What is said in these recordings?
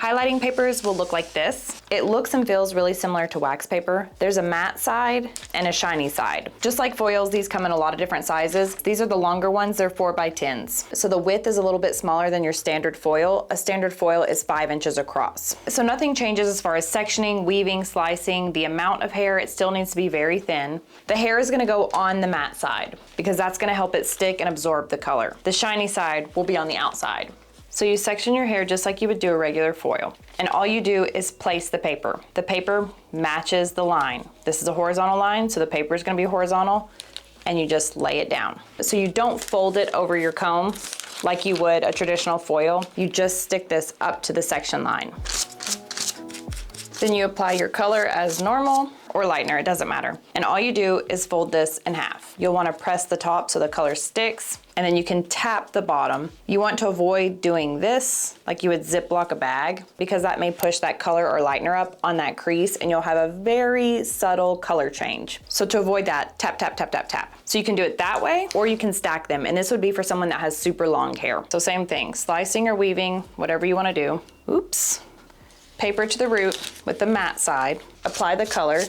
Highlighting papers will look like this. It looks and feels really similar to wax paper. There's a matte side and a shiny side. Just like foils, these come in a lot of different sizes. These are the longer ones, they're 4x10s. So the width is a little bit smaller than your standard foil. A standard foil is 5 inches across. So nothing changes as far as sectioning, weaving, slicing. The amount of hair, it still needs to be very thin. The hair is gonna go on the matte side because that's gonna help it stick and absorb the color. The shiny side will be on the outside. So you section your hair just like you would do a regular foil. And all you do is place the paper. The paper matches the line. This is a horizontal line, so the paper is gonna be horizontal, and you just lay it down. So you don't fold it over your comb like you would a traditional foil. You just stick this up to the section line. Then you apply your color as normal or lightener, it doesn't matter. And all you do is fold this in half. You'll wanna press the top so the color sticks, and then you can tap the bottom. You want to avoid doing this like you would Ziploc a bag because that may push that color or lightener up on that crease and you'll have a very subtle color change. So to avoid that, tap, tap, tap, tap, tap. So you can do it that way or you can stack them, and this would be for someone that has super long hair. So same thing, slicing or weaving, whatever you wanna do. Oops. Paper to the root with the matte side, apply the color.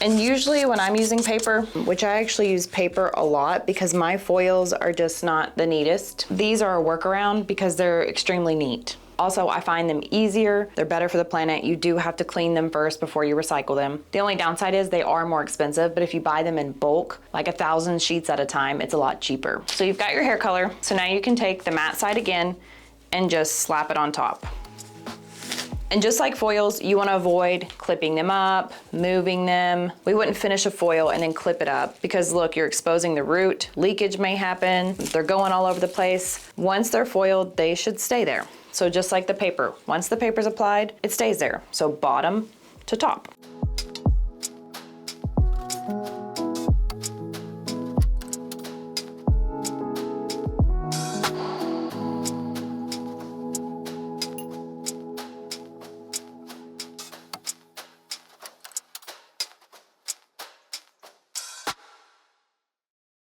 And usually when I'm using paper, which I actually use paper a lot because my foils are just not the neatest, these are a workaround because they're extremely neat. Also, I find them easier, they're better for the planet. You do have to clean them first before you recycle them. The only downside is they are more expensive, but if you buy them in bulk, like 1,000 sheets at a time, it's a lot cheaper. So you've got your hair color, so now you can take the matte side again and just slap it on top. And just like foils, you wanna avoid clipping them up, moving them. We wouldn't finish a foil and then clip it up because look, you're exposing the root, leakage may happen, they're going all over the place. Once they're foiled, they should stay there. So just like the paper, once the paper's applied, it stays there. So bottom to top.